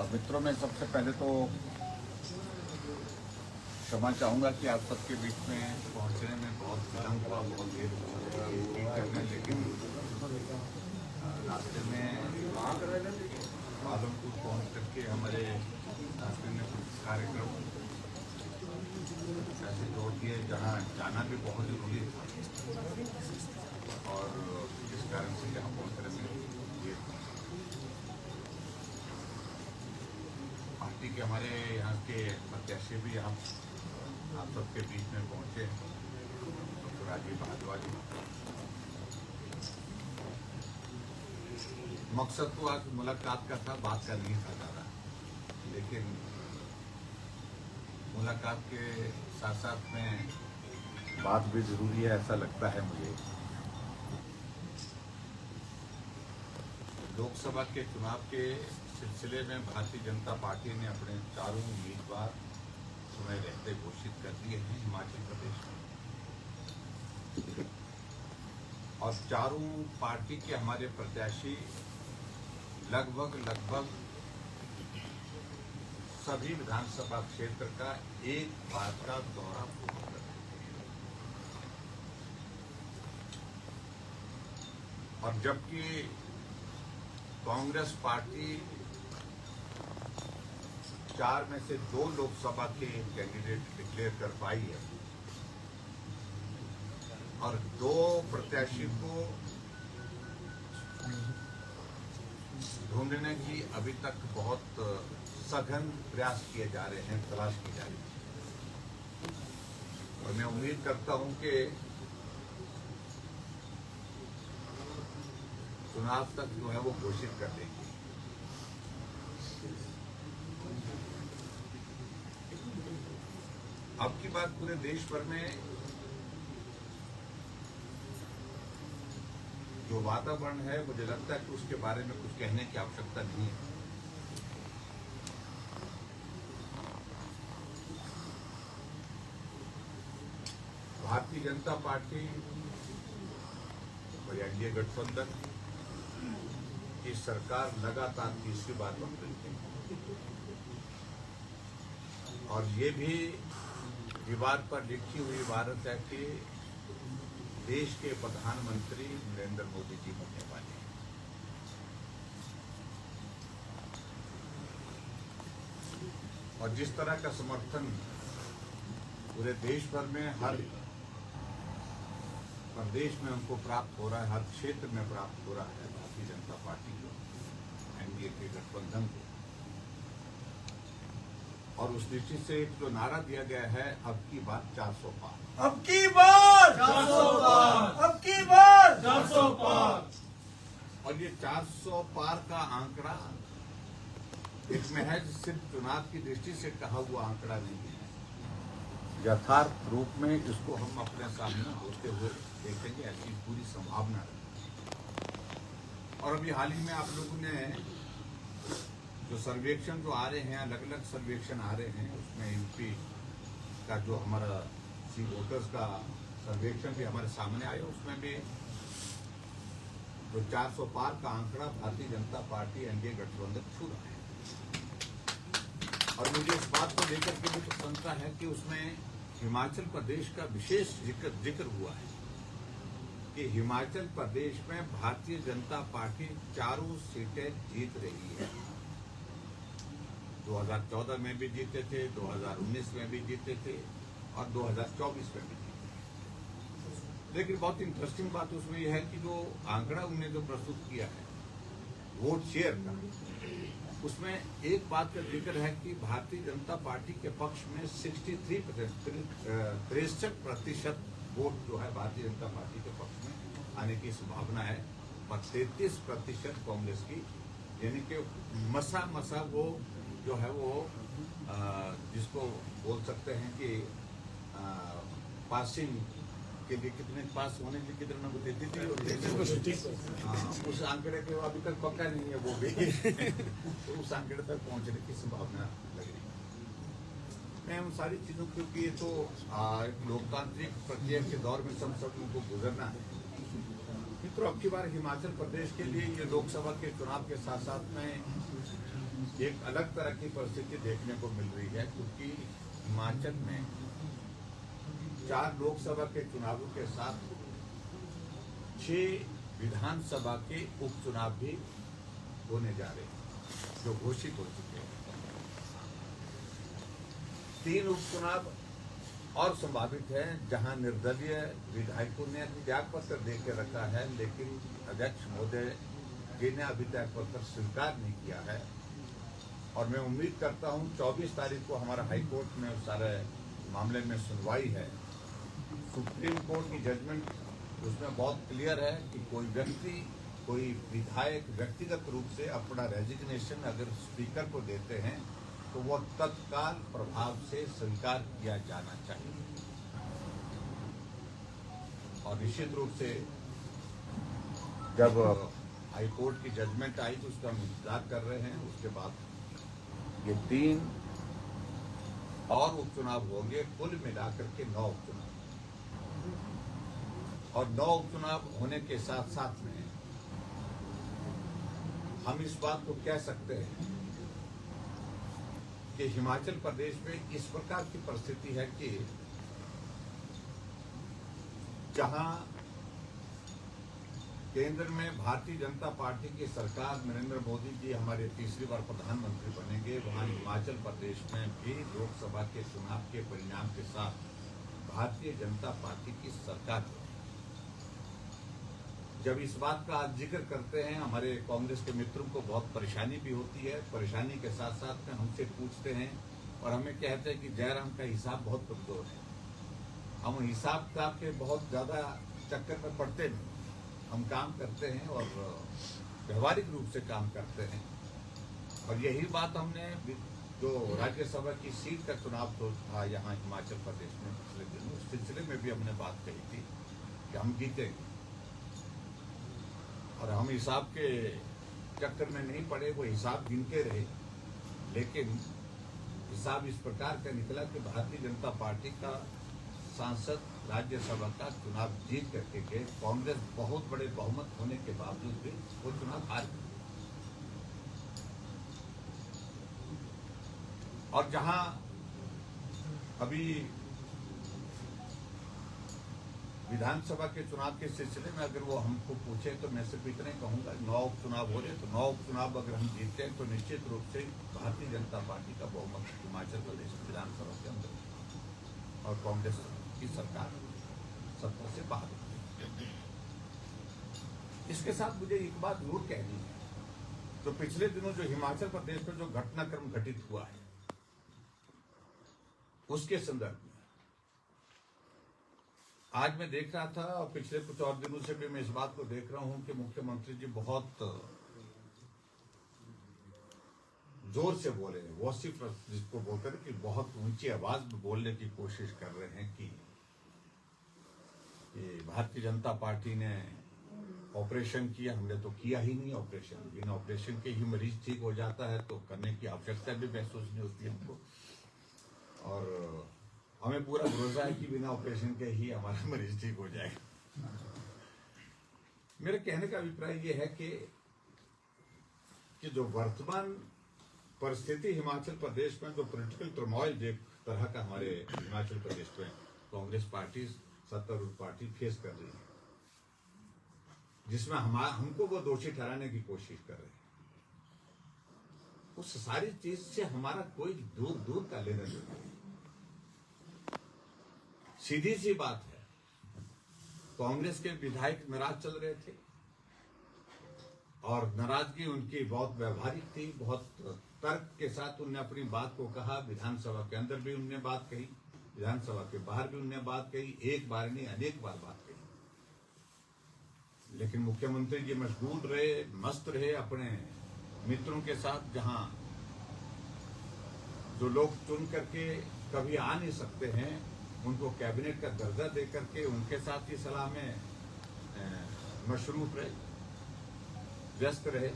मित्रों, में सबसे पहले तो क्षमा चाहूँगा कि आप सबके बीच में पहुँचने में बहुत विलम्ब हुआ, बहुत देर करने, लेकिन रास्ते में पालनपुर पहुँच करके हमारे रास्ते में कुछ कार्यक्रम ऐसे जोड़ दिए जहाँ जाना भी बहुत जरूरी था और इस कारण से यहाँ पहुँचने में देर हुआ। पार्टी के हमारे यहाँ के प्रत्याशी भी आप सबके बीच में पहुँचे, डॉक्टर राजीव भारद्वाज। मकसद तो आज मुलाकात का था, बात का नहीं था ज़्यादा, लेकिन मुलाकात के साथ साथ में बात भी जरूरी है, ऐसा लगता है मुझे। लोकसभा के चुनाव के सिलसिले में भारतीय जनता पार्टी ने अपने चारों उम्मीदवार समय रहते घोषित कर दिए हैं हिमाचल प्रदेश में, और चारों पार्टी के हमारे प्रत्याशी लगभग सभी विधानसभा क्षेत्र का एक बार का दौरा पूर्ण कर चुके हैं। और जबकि कांग्रेस पार्टी 4 में से 2 लोकसभा के कैंडिडेट डिक्लेयर कर पाई है और 2 प्रत्याशी को ढूंढने की अभी तक बहुत सघन प्रयास किए जा रहे हैं, तलाश की जा रही है। और मैं उम्मीद करता हूं कि चुनाव तक जो है वो घोषित कर देंगे। अब की बात पूरे देश भर में जो वातावरण है, मुझे लगता है कि उसके बारे में कुछ कहने की आवश्यकता नहीं है। भारतीय जनता पार्टी और एनडीए गठबंधन की सरकार लगातार तीसरी बार बन रही है, और ये भी दीवार पर लिखी हुई इबारत है कि देश के प्रधानमंत्री नरेंद्र मोदी जी होने वाले हैं। और जिस तरह का समर्थन पूरे देश भर में हर प्रदेश में उनको प्राप्त हो रहा है, हर क्षेत्र में प्राप्त हो रहा है भारतीय जनता पार्टी को, एनडीए के गठबंधन को, और उस दृष्टि से जो नारा दिया गया है, अब की बार 400 पार, अब की बार 400 पार, अब की बार 400 पार। और ये 400 पार का आंकड़ा एक महज सिर्फ चुनाव की दृष्टि से कहा हुआ आंकड़ा नहीं है। यथार्थ रूप में इसको हम अपने सामने होते हुए देखेंगे, ऐसी पूरी संभावना है। और अभी हाल ही में आप लोगों ने जो सर्वेक्षण जो आ रहे हैं, अलग अलग सर्वेक्षण आ रहे हैं, उसमें यूपी का जो हमारा सी वोटर्स का सर्वेक्षण भी हमारे सामने आया, उसमें भी जो 400 पार का आंकड़ा भारतीय जनता पार्टी एनडीए गठबंधन छू रहा है। और मुझे इस बात को लेकर के भी प्रसन्नता है कि उसमें हिमाचल प्रदेश का विशेष जिक्र हुआ है कि हिमाचल प्रदेश में भारतीय जनता पार्टी चारों सीटें जीत रही है। 2014 में भी जीते थे, 2019 में भी जीते थे और 2024 में भी जीते थे। लेकिन बहुत इंटरेस्टिंग बात उसमें यह है कि जो आंकड़ा उन्होंने जो प्रस्तुत किया है वोट शेयर का, उसमें एक बात का जिक्र है कि भारतीय जनता पार्टी के पक्ष में 63% वोट जो है भारतीय जनता पार्टी के पक्ष में आने की संभावना है, और 33% कांग्रेस की, यानी कि मसा वो जो है वो जिसको बोल सकते हैं कि पासिंग के लिए कितने पास होने के लिए कितने नंबर देती थी, उस आंकड़े के अभी तक पक्का नहीं है वो भी तो उस आंकड़े तक पहुंचने की संभावना लग रही है। मैं उन सारी चीजों, क्योंकि ये तो लोकतांत्रिक प्रक्रिया के दौर में सब उनको गुजरना है, मित्रों, अब की बार हिमाचल प्रदेश के लिए ये लोकसभा के चुनाव के साथ साथ में एक अलग तरह की परिस्थिति देखने को मिल रही है, क्योंकि हिमाचल में 4 लोकसभा के चुनावों के साथ 6 विधानसभा के उपचुनाव भी होने जा रहे हैं, जो घोषित हो चुके हैं। 3 उपचुनाव और संभावित है, जहां निर्दलीय विधायकों ने त्याग पत्र दे के रखा है, लेकिन अध्यक्ष महोदय जी ने अभी त्याग पत्र स्वीकार नहीं किया है। और मैं उम्मीद करता हूं 24 तारीख को हमारा हाईकोर्ट में उस सारे मामले में सुनवाई है। सुप्रीम कोर्ट की जजमेंट उसमें बहुत क्लियर है कि कोई व्यक्ति, कोई विधायक व्यक्तिगत रूप से अपना रेजिग्नेशन अगर स्पीकर को देते हैं तो वह तत्काल प्रभाव से स्वीकार किया जाना चाहिए। और निश्चित रूप से जब हाई कोर्ट की जजमेंट आई तो उसका हम इंतजार कर रहे हैं। उसके बाद ये 3 और उपचुनाव होंगे, कुल मिलाकर के 9 उपचुनाव। और 9 उपचुनाव होने के साथ साथ में हम इस बात को कह सकते हैं कि हिमाचल प्रदेश में इस प्रकार की परिस्थिति है कि जहां केंद्र में भारतीय जनता पार्टी की सरकार, नरेंद्र मोदी जी हमारे तीसरी बार प्रधानमंत्री बनेंगे, वहां हिमाचल प्रदेश में भी लोकसभा के चुनाव के परिणाम के साथ भारतीय जनता पार्टी की सरकार बनेगी। जब इस बात का आज जिक्र करते हैं, हमारे कांग्रेस के मित्रों को बहुत परेशानी भी होती है। परेशानी के साथ साथ में हमसे पूछते हैं और हमें कहते हैं कि जयराम का हिसाब बहुत कमजोर है। हम हिसाब किताब के बहुत ज्यादा चक्कर में पड़ते नहीं, हम काम करते हैं और व्यवहारिक रूप से काम करते हैं। और यही बात हमने जो राज्यसभा की सीट का चुनाव तो था यहाँ हिमाचल प्रदेश में पिछले दिनों, उस सिलसिले में भी हमने बात कही थी कि हम जीतेंगे। और हम हिसाब के चक्कर में नहीं पड़े, वो हिसाब गिनते रहे, लेकिन हिसाब इस प्रकार का निकला कि भारतीय जनता पार्टी का सांसद राज्यसभा का चुनाव जीत करके गए। कांग्रेस बहुत बड़े बहुमत होने के बावजूद भी वो चुनाव हार गई। और जहां अभी विधानसभा के चुनाव के सिलसिले में अगर वो हमको पूछे तो मैं सिर्फ इतने कहूंगा, 9 उपचुनाव हो रहे तो 9 उपचुनाव अगर हम जीतते हैं तो निश्चित रूप से भारतीय जनता पार्टी का बहुमत हिमाचल प्रदेश विधानसभा के अंदर और कांग्रेस की सरकार सत्ता से बाहर होगी। इसके साथ मुझे एक बात जरूर कहनी है, तो पिछले दिनों जो हिमाचल प्रदेश में जो घटनाक्रम घटित हुआ है उसके संदर्भ में आज मैं देख रहा था, और पिछले कुछ और दिनों से भी मैं इस बात को देख रहा हूं कि मुख्यमंत्री जी बहुत जोर से बोले, वॉसिफरस जिसको बोलते हैं कि बहुत ऊंची आवाज में बोलने की कोशिश कर रहे हैं कि भारतीय जनता पार्टी ने ऑपरेशन किया। हमने तो किया ही नहीं ऑपरेशन, बिना ऑपरेशन के ही मरीज ठीक हो जाता है, तो करने की आवश्यकता भी महसूस नहीं होती हमको। और हमें पूरा भरोसा है कि बिना ऑपरेशन के ही हमारा मरीज ठीक हो जाएगा। मेरे कहने का अभिप्राय यह है कि जो वर्तमान परिस्थिति हिमाचल प्रदेश में, जो पॉलिटिकल टर्मोइल एक तरह का हमारे हिमाचल प्रदेश में कांग्रेस पार्टी, सत्तारूढ़ पार्टी फेस कर रही है, जिसमें हमको वो दोषी ठहराने की कोशिश कर रहे हैं, उस सारी चीज से हमारा कोई दूर दूर का लेना देना नहीं। सीधी सी बात है, कांग्रेस के विधायक नाराज चल रहे थे और नाराजगी उनकी बहुत व्यवहारिक थी, बहुत तर्क के साथ उन्होंने अपनी बात को कहा। विधानसभा के अंदर भी उन्होंने बात कही, विधानसभा के बाहर भी उन्होंने बात कही, एक बार नहीं अनेक बार बात कही। लेकिन मुख्यमंत्री जी मशगूल रहे, मस्त रहे अपने मित्रों के साथ, जहां जो लोग चुन करके कभी आ नहीं सकते हैं उनको कैबिनेट का दर्जा दे करके उनके साथ ही सलाह में मशरूफ रहे, व्यस्त रहे।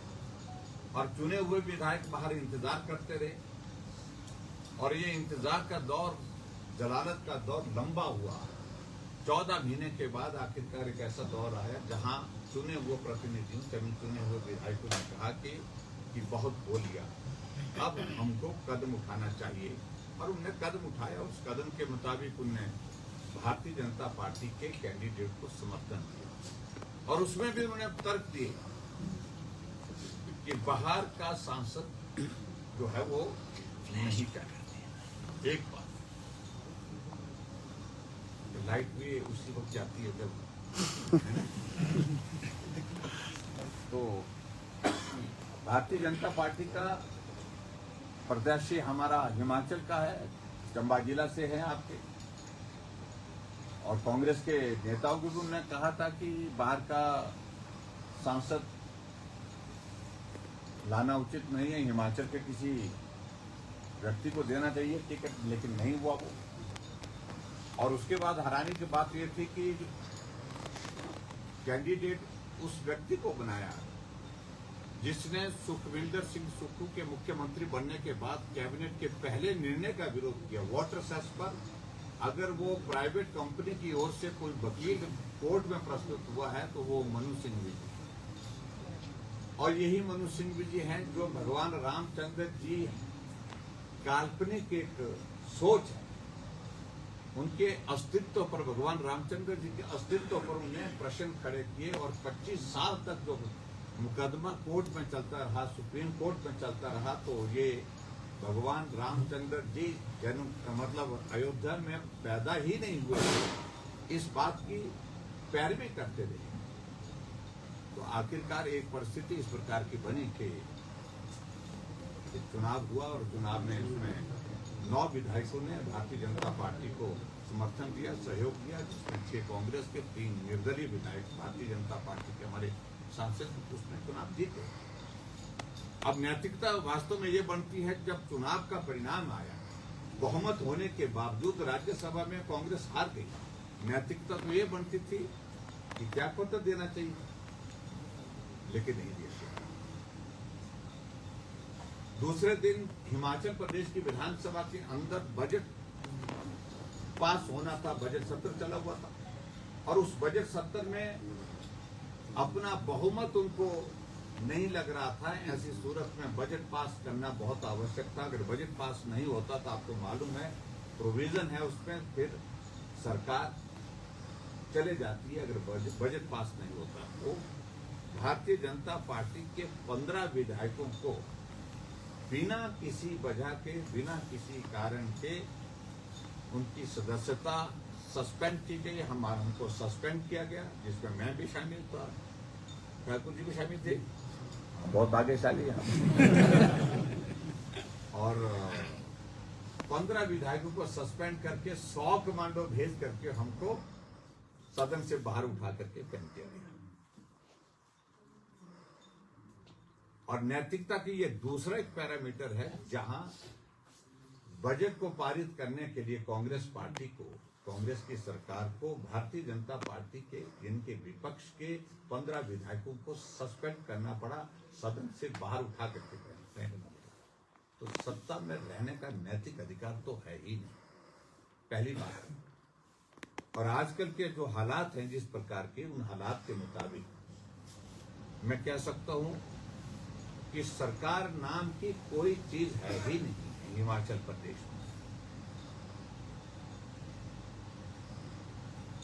और चुने हुए विधायक बाहर इंतजार करते रहे और ये इंतजार का दौर, जलालत का दौर लंबा हुआ। 14 महीने के बाद आखिरकार एक ऐसा दौर आया जहां चुने हुए प्रतिनिधियों चुने हुए विधायकों ने कहा कि बहुत बोल लिया, अब हमको कदम उठाना चाहिए। और उन्होंने कदम उठाया। उस कदम के मुताबिक उन्होंने भारतीय जनता पार्टी के कैंडिडेट को समर्थन दिया और उसमें भी उन्होंने तर्क दिए कि बाहर का सांसद जो है वो नहीं चाहिए। एक बात, लाइट भी उसी वक्त जाती है जब, है ना? तो भारतीय जनता पार्टी का प्रत्याशी हमारा हिमाचल का है, चंबा जिला से है आपके, और कांग्रेस के नेताओं को भी उन्होंने कहा था कि बाहर का सांसद लाना उचित नहीं है, हिमाचल के किसी व्यक्ति को देना चाहिए टिकट, लेकिन नहीं हुआ वो। और उसके बाद हैरानी की बात ये थी कि कैंडिडेट उस व्यक्ति को बनाया जिसने सुखविंदर सिंह सुक्खू के मुख्यमंत्री बनने के बाद कैबिनेट के पहले निर्णय का विरोध किया। वाटर सेस पर अगर वो प्राइवेट कंपनी की ओर से कोई वकील कोर्ट में प्रस्तुत हुआ है तो वो मनु सिंह विजी, और यही मनु सिंह विजी हैं जो भगवान रामचंद्र जी काल्पनिक एक सोच है, उनके अस्तित्व पर, भगवान रामचंद्र जी के अस्तित्व पर उन्हें प्रश्न खड़े किए। और 25 साल तक जो मुकदमा कोर्ट में चलता रहा, सुप्रीम कोर्ट में चलता रहा, तो ये भगवान रामचंद्र जी जन्म मतलब अयोध्या में पैदा ही नहीं हुए, इस बात की पैरवी करते रहे। तो आखिरकार एक परिस्थिति इस प्रकार की बनी कि चुनाव हुआ और चुनाव में इसमें 9 विधायकों ने भारतीय जनता पार्टी को समर्थन दिया, सहयोग दिया, जिसमें 6 कांग्रेस के, 3 निर्दलीय विधायक भारतीय जनता पार्टी के हमारे सांसद उसने चुनाव जीते। अब नैतिकता वास्तव में ये बनती है जब चुनाव का परिणाम आया, बहुमत होने के बावजूद राज्यसभा में कांग्रेस हार गई, नैतिकता तो ये बनती थी कि क्या पत्र देना चाहिए, लेकिन नहीं दिया। दूसरे दिन हिमाचल प्रदेश की विधानसभा के अंदर बजट पास होना था, बजट सत्र चला हुआ था, और उस बजट सत्र में अपना बहुमत उनको नहीं लग रहा था। ऐसी सूरत में बजट पास करना बहुत आवश्यक था। अगर बजट पास नहीं होता तो आपको मालूम है प्रोविजन है उसमें, फिर सरकार चले जाती है अगर बजट पास नहीं होता। तो भारतीय जनता पार्टी के 15 विधायकों को बिना किसी वजह के, बिना किसी कारण के उनकी सदस्यता सस्पेंड की गई। हमको सस्पेंड किया गया, जिसमें मैं भी शामिल था, ठाकुर जी भी शामिल थे, बहुत भाग्यशाली हैं। और 15 विधायकों को सस्पेंड करके 100 कमांडो भेज करके हमको सदन से बाहर उठा करके फेंक दिया गया। और नैतिकता की ये दूसरा एक पैरामीटर है जहां बजट को पारित करने के लिए कांग्रेस पार्टी को, कांग्रेस की सरकार को भारतीय जनता पार्टी के इनके विपक्ष के 15 विधायकों को सस्पेंड करना पड़ा, सदन से बाहर उठा करके फेंकना पड़ा। तो सत्ता में रहने का नैतिक अधिकार तो है ही नहीं, पहली बात। और आजकल के जो हालात हैं जिस प्रकार के, उन हालात के मुताबिक मैं कह सकता हूं कि सरकार नाम की कोई चीज है ही नहीं हिमाचल प्रदेश में।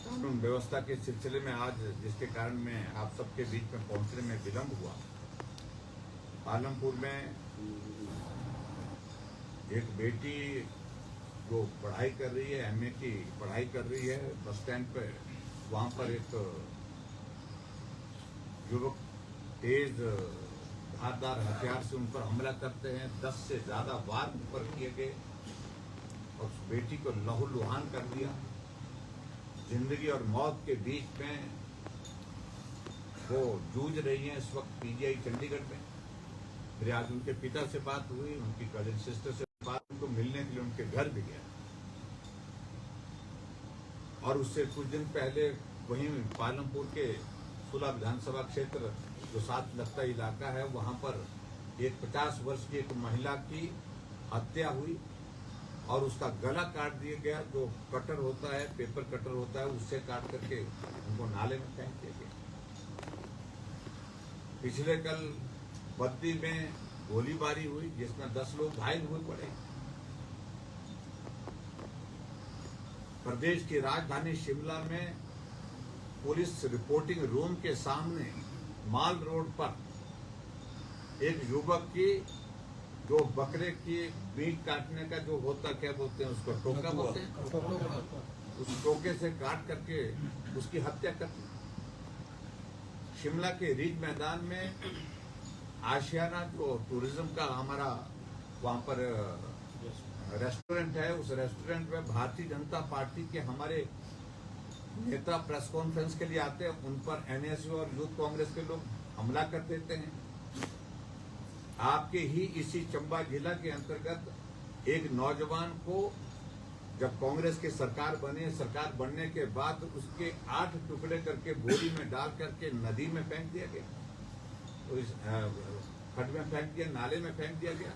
कानून व्यवस्था के सिलसिले में आज जिसके कारण मैं आप सबके बीच में पहुंचने में विलंब हुआ, पालमपुर में एक बेटी जो पढ़ाई कर रही है, एमए की पढ़ाई कर रही है, बस स्टैंड पे वहां पर एक युवक तेज धारदार हथियार से उन पर हमला करते हैं। 10 से ज्यादा वार ऊपर किए गए और उस बेटी को लहूलुहान कर दिया। जिंदगी और मौत के बीच में वो जूझ रही हैं इस वक्त पीजीआई चंडीगढ़ में। फिर आज उनके पिता से बात हुई, उनकी कजिन सिस्टर से बात, उनको मिलने के लिए उनके घर भी गया। और उससे कुछ दिन पहले वहीं पालमपुर के सुला विधानसभा क्षेत्र जो साथ लगता इलाका है, वहां पर एक 50 वर्ष की एक महिला की हत्या हुई और उसका गला काट दिया गया। जो कटर होता है, पेपर कटर होता है, उससे काट करके उनको नाले में फेंक दिया गया। पिछले कल बद्दी में गोलीबारी हुई जिसमें 10 लोग घायल हुए पड़े। प्रदेश की राजधानी शिमला में पुलिस रिपोर्टिंग रूम के सामने माल रोड पर एक युवक की जो बकरे की मीट काटने का जो होता, क्या बोलते हैं उसको, टोका बोलते हैं, उस टोके से काट करके उसकी हत्या कर दी। शिमला के रिज मैदान में आशियाना जो टूरिज्म का हमारा वहां पर रेस्टोरेंट है, उस रेस्टोरेंट में भारतीय जनता पार्टी के हमारे नेता प्रेस कॉन्फ्रेंस के लिए आते हैं, उन पर एनएसयू और यूथ कांग्रेस के लोग हमला कर देते हैं। आपके ही इसी चंबा जिला के अंतर्गत एक नौजवान को जब कांग्रेस की सरकार बने, सरकार बनने के बाद उसके 8 टुकड़े करके बोरी में डाल करके नदी में फेंक दिया गया, तो इस खड्ड में फेंक दिया, नाले में फेंक दिया गया।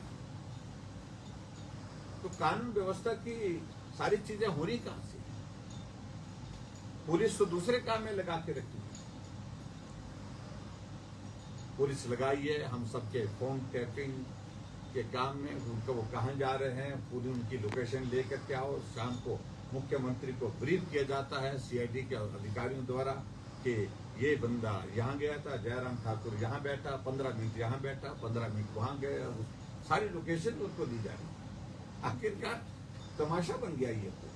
तो कानून व्यवस्था की सारी चीजें हो रही कहां से? पुलिस तो दूसरे काम में लगा के रखी है। पुलिस लगाई है हम सबके फोन टैपिंग के काम में, उनको वो कहां जा रहे हैं पूरी उनकी लोकेशन लेकर के आओ। शाम को मुख्यमंत्री को ब्रीफ किया जाता है सीआईडी के अधिकारियों द्वारा कि ये बंदा यहाँ गया था, जयराम ठाकुर यहाँ बैठा, 15 मिनट यहाँ बैठा, 15 मिनट वहां गया, सारी लोकेशन उनको दी जा रही। आखिरकार तमाशा बन गया ये। तो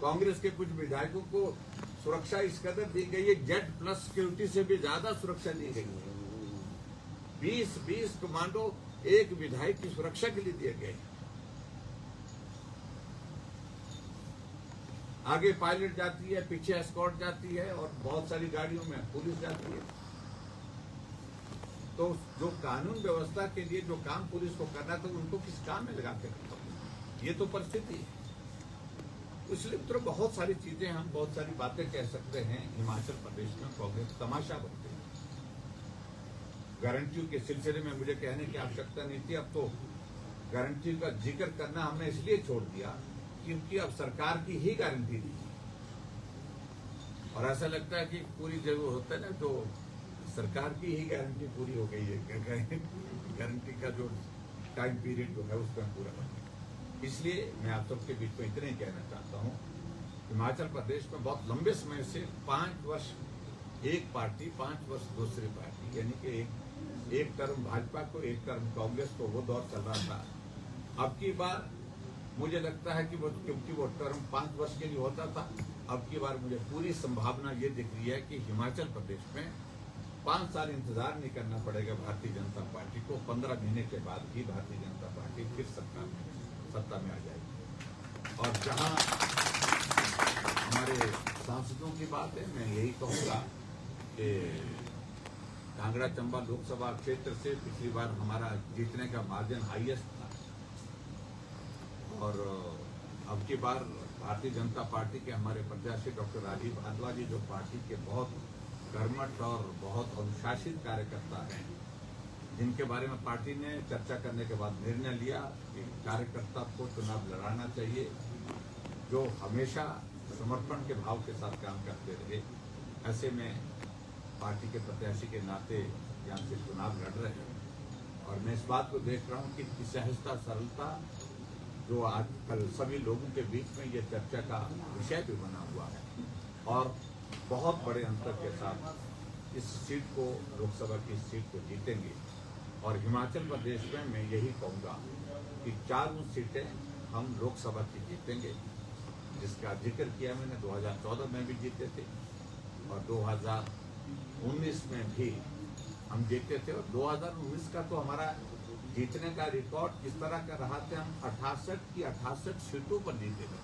कांग्रेस के कुछ विधायकों को सुरक्षा इस कदर दी गई है, Z+ सिक्योरिटी से भी ज्यादा सुरक्षा दी गई है। 20 कमांडो एक विधायक की सुरक्षा के लिए दिए गए। आगे पायलट जाती है, पीछे एस्कॉर्ट जाती है और बहुत सारी गाड़ियों में पुलिस जाती है। तो जो कानून व्यवस्था के लिए जो काम पुलिस को करना था उनको किस काम में लगा के रखा? ये तो परिस्थिति है। इसलिए तो बहुत सारी चीजें, हम बहुत सारी बातें कह सकते हैं। हिमाचल प्रदेश में कांग्रेस तमाशा बनते हैं। गारंटियों के सिलसिले में मुझे कहने की आवश्यकता नहीं थी। अब तो गारंटी का जिक्र करना हमने इसलिए छोड़ दिया क्योंकि अब सरकार की ही गारंटी दी और ऐसा लगता है कि पूरी जरूर होता है ना, तो सरकार की ही गारंटी पूरी हो गई है। गारंटी का जो टाइम पीरियड जो है उसका पूरा हो गया। इसलिए मैं आप सबके बीच में इतना ही कहना चाहता हूँ, हिमाचल प्रदेश में बहुत लंबे समय से 5 वर्ष एक पार्टी, 5 वर्ष दूसरी पार्टी, यानी कि एक टर्म भाजपा को, एक टर्म कांग्रेस को, वो दौर चल रहा था। अब की बार मुझे लगता है कि वो, क्योंकि वो टर्म 5 वर्ष के लिए होता था, अब की बार मुझे पूरी संभावना ये दिख रही है कि हिमाचल प्रदेश में 5 साल इंतजार नहीं करना पड़ेगा भारतीय जनता पार्टी को। 15 महीने के बाद ही भारतीय जनता पार्टी फिर सत्ता में आ जाएगी। और जहां हमारे सांसदों की बात है, मैं यही कहूँगा कि कांगड़ा चंबा लोकसभा क्षेत्र से पिछली बार हमारा जीतने का मार्जिन हाईएस्ट था और अब की बार भारतीय जनता पार्टी के हमारे प्रत्याशी डॉक्टर राजीव भारद्वाज जो पार्टी के बहुत कर्मठ और बहुत अनुशासित कार्यकर्ता हैं, जिनके बारे में पार्टी ने चर्चा करने के बाद निर्णय लिया कि कार्यकर्ता को चुनाव लड़ाना चाहिए, जो हमेशा समर्पण के भाव के साथ काम करते रहे। ऐसे में पार्टी के प्रत्याशी के नाते यहाँ से चुनाव लड़ रहे हैं और मैं इस बात को देख रहा हूँ कि सहजता, सरलता जो आज कल सभी लोगों के बीच में ये चर्चा का विषय भी बना हुआ है और बहुत बड़े अंतर के साथ इस सीट को, लोकसभा की इस सीट को जीतेंगे। और हिमाचल प्रदेश में मैं यही कहूँगा कि 4 सीटें हम लोकसभा की जीतेंगे, जिसका जिक्र किया मैंने। 2014 में भी जीते थे और 2019 में भी हम जीते थे और 2019 का तो हमारा जीतने का रिकॉर्ड इस तरह का रहा था, हम 68 की 68 सीटों पर जीते थे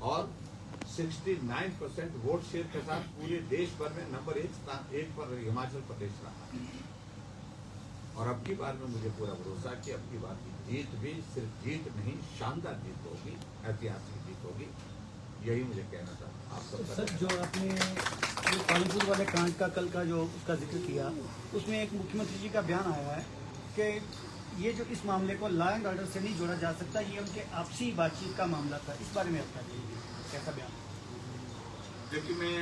और 69% वोट शेयर के साथ पूरे देश भर में नंबर 1 पर हिमाचल प्रदेश रहा। और अब की बार में मुझे पूरा भरोसा है कि अब की बार की जीत भी सिर्फ जीत नहीं, शानदार जीत होगी, ऐतिहासिक जीत होगी। यही मुझे कहना था आप सब। सर, जो आपने पालमपुर वाले कांड का कल का जो उसका जिक्र किया, उसमें एक मुख्यमंत्री जी का बयान आया है कि ये जो इस मामले को लॉ एंड ऑर्डर से नहीं जोड़ा जा सकता, ये उनके आपसी बातचीत का मामला था। इस बारे में आप क्या कहेंगे, कैसा बयान? देखिए, मैं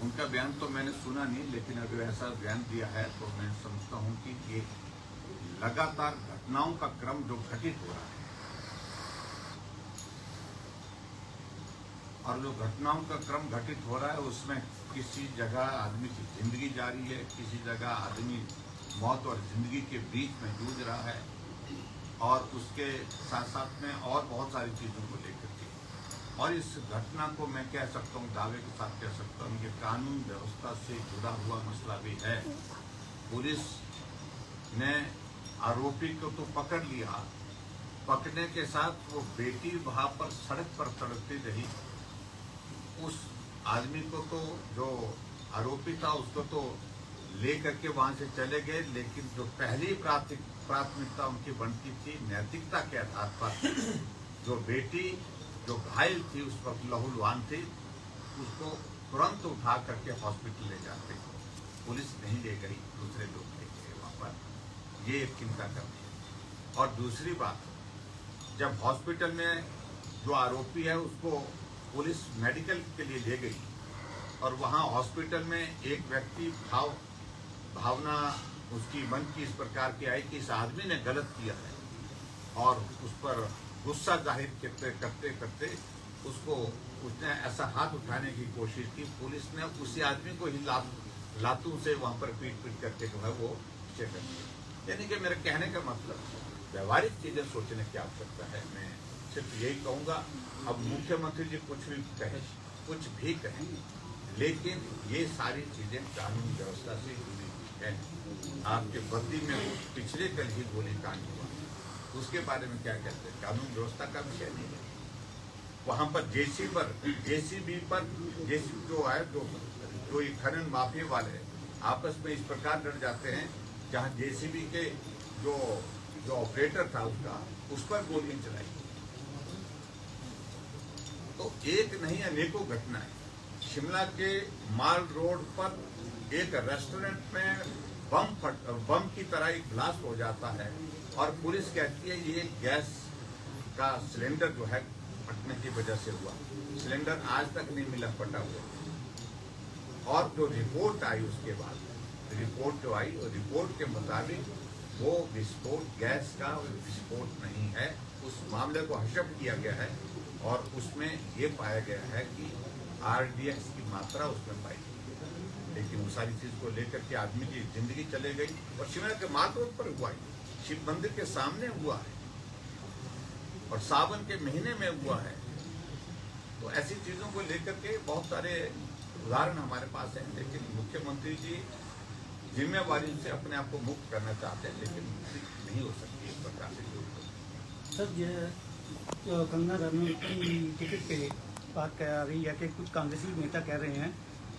उनका बयान तो मैंने सुना नहीं, लेकिन अगर ऐसा बयान दिया है तो मैं समझता हूं कि ये लगातार घटनाओं का क्रम जो घटित हो रहा है और जो घटनाओं का क्रम घटित हो रहा है उसमें किसी जगह आदमी की जिंदगी जा रही है, किसी जगह आदमी मौत और जिंदगी के बीच में जूझ रहा है, और उसके साथ साथ में और बहुत सारी चीज़ों को लेकर के, और इस घटना को मैं कह सकता हूँ, दावे के साथ कह सकता हूँ कि कानून व्यवस्था से जुड़ा हुआ मसला भी है। पुलिस ने आरोपी को तो पकड़ लिया, पकड़ने के साथ वो बेटी वहां पर सड़क पर तड़पती रही। उस आदमी को तो, जो आरोपी था, उसको तो ले करके वहां से चले गए, लेकिन जो पहली प्राथमिकता उनकी बनती थी नैतिकता के आधार पर, जो बेटी जो घायल थी उस वक्त लहूलुहान थी, उसको तुरंत उठा करके हॉस्पिटल ले जाते। पुलिस नहीं ले गई, दूसरे लोग ले गए वहां पर। ये एक चिंता करती है। और दूसरी बात, जब हॉस्पिटल में जो आरोपी है उसको पुलिस मेडिकल के लिए ले गई और वहां हॉस्पिटल में एक व्यक्ति भावना उसकी मन की इस प्रकार की आई कि इस आदमी ने गलत किया है, और उस पर गुस्सा जाहिर करते करते उसने ऐसा हाथ उठाने की कोशिश की। पुलिस ने उसी आदमी को ही लातों से वहां पर पीट करके जो है वो चेक कर दिया। यानी कि मेरे कहने का मतलब, व्यवहारिक चीजें सोचने की आवश्यकता है। मैं सिर्फ यही कहूंगा, अब मुख्यमंत्री जी कुछ भी कहें, लेकिन ये सारी चीजें कानून व्यवस्था से जुड़ी हुई है। आपके बद्दी में पिछले कल ही गोलीकांड हुआ, उसके बारे में क्या कहते हैं? कानून व्यवस्था का विषय नहीं है। वहां पर जेसीबी जो है, जो ये खनन माफिया वाले आपस में इस प्रकार लड़ जाते हैं, जहां जेसीबी के जो ऑपरेटर था उस पर गोलियां चलाई। तो एक नहीं अनेकों घटनाएं। शिमला के माल रोड पर एक रेस्टोरेंट में बम की तरह एक ब्लास्ट हो जाता है, और पुलिस कहती है ये गैस का सिलेंडर जो है फटने की वजह से हुआ। सिलेंडर आज तक नहीं मिला, फटा हुआ। और जो रिपोर्ट आई उसके बाद, रिपोर्ट जो आई और रिपोर्ट के मुताबिक वो विस्फोट गैस का विस्फोट नहीं है। उस मामले को हशप किया गया है और उसमें ये पाया गया है कि RDX की मात्रा उसमें पाई गई। लेकिन वो सारी चीज को लेकर के आदमी की जिंदगी चले गई, और शिमला के माल रोड पर हुआ है, शिव मंदिर के सामने हुआ है, और सावन के महीने में हुआ है। तो ऐसी चीजों को लेकर के बहुत सारे उदाहरण हमारे पास हैं, लेकिन मुख्यमंत्री जी जिम्मेवारी से अपने आप को मुक्त करना चाहते हैं, लेकिन नहीं हो सकती इस प्रकार से। सर, ये कंगना रनौत की टिकट पे बात कह रही है कि कुछ कांग्रेसी नेता कह रहे हैं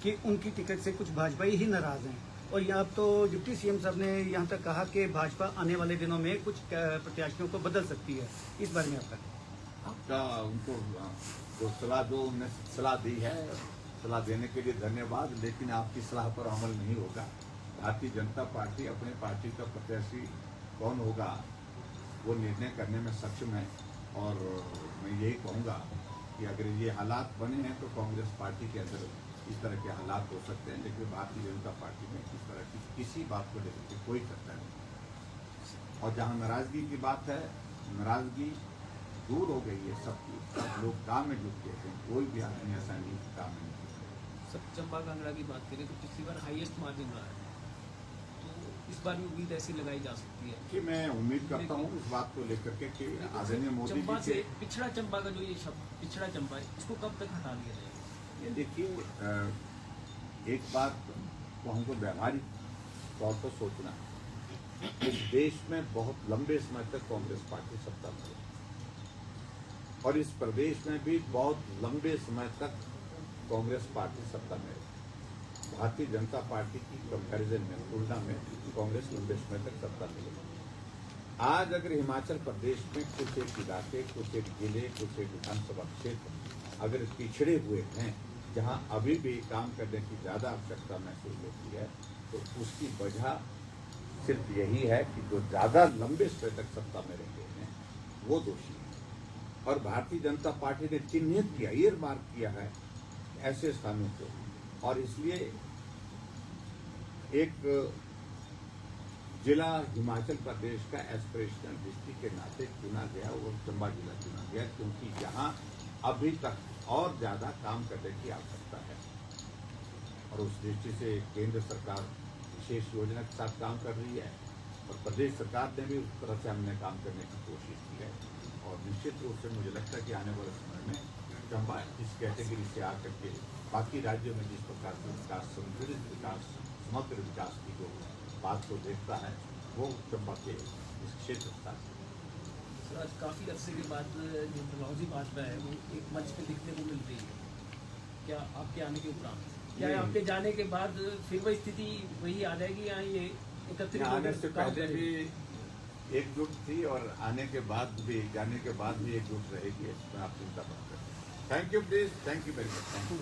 कि उनकी टिकट से कुछ भाजपाई ही नाराज हैं, और यहाँ तो डिप्टी CM साहब ने यहाँ तक कहा कि भाजपा आने वाले दिनों में कुछ प्रत्याशियों को बदल सकती है। इस बारे में आपका उनको जो सलाह दी है, सलाह देने के लिए धन्यवाद, लेकिन आपकी सलाह पर अमल नहीं होगा। भारतीय जनता पार्टी अपने पार्टी का प्रत्याशी कौन होगा वो निर्णय करने में सक्षम है, और मैं यही कहूँगा कि अगर ये हालात बने हैं तो कांग्रेस पार्टी के अंदर इस तरह के हालात हो सकते हैं, लेकिन भारतीय जनता पार्टी में इस तरह की किसी बात को लेकर के कोई चर्चा नहीं। और जहाँ नाराजगी की बात है, नाराजगी दूर हो गई है सबकी, सब लोग काम में जुट गए हैं, कोई भी आदमी ऐसा नहीं काम में नहीं। सब चंपा कांगड़ा की बात करें तो पिछली बार हाईएस्ट मार्जिन रहा है, तो इस बार भी उम्मीद ऐसी लगाई जा सकती है कि मैं उम्मीद करता हूँ इस बात को लेकर के कि आदरणीय मोदी चंपा जी से पिछड़ा चंपा का जो ये शब्द पिछड़ा चंपा है, इसको कब तक हटा लिया जाएगा? ये देखिए, एक बात को हमको व्यवहारिक तौर पर सोचना है। इस देश में बहुत लंबे समय तक कांग्रेस पार्टी सत्ता में रही, और इस प्रदेश में भी बहुत लंबे समय तक कांग्रेस पार्टी सत्ता में रही। भारतीय जनता पार्टी की कंपैरिजन में, तुलना में कांग्रेस लंबे समय तक सत्ता में रही। आज अगर हिमाचल प्रदेश में कुछ एक इलाके, कुछ एक जिले, कुछ एक विधानसभा क्षेत्र अगर पिछड़े हुए हैं, जहां अभी भी काम करने की ज़्यादा आवश्यकता महसूस होती है, तो उसकी वजह सिर्फ यही है कि जो ज़्यादा लंबे समय तक सत्ता में रहे हैं वो दोषी है। और भारतीय जनता पार्टी ने चिन्हित किया, ईयर मार्क किया है ऐसे स्थानों को और इसलिए एक जिला हिमाचल प्रदेश का एस्पिरेशनल डिस्ट्रिक्ट के नाते चुना गया और चंबा जिला चुना गया, क्योंकि यहाँ अभी तक और ज्यादा काम करने की आवश्यकता है। और उस दृष्टि से केंद्र सरकार विशेष योजना के साथ काम कर रही है और प्रदेश सरकार ने भी उस तरह से हमने काम करने की कोशिश की है। और निश्चित रूप से मुझे लगता है कि आने वाले समय में चंबा इस कैटेगरी से आकर के बाकी राज्यों में जिस प्रकार से विकास, संतुलित विकास, समग्र विकास की जो बात को देखता है, वो चंबा के इस क्षेत्र का। सर, आज काफ़ी अरसे के बाद जो प्रभावजी भाजपा है वो एक मंच पे दिखने को मिल रही है। क्या आपके आने के उपरांत, क्या आपके जाने के बाद फिर वही स्थिति वही आ जाएगी या ये एकत्रित आने से पहले भी एकजुट थी और आने के बाद भी, जाने के बाद भी एकजुट रहेगी, इसमें आप चिंता मत करें। Thank you please, thank you very much, thank you.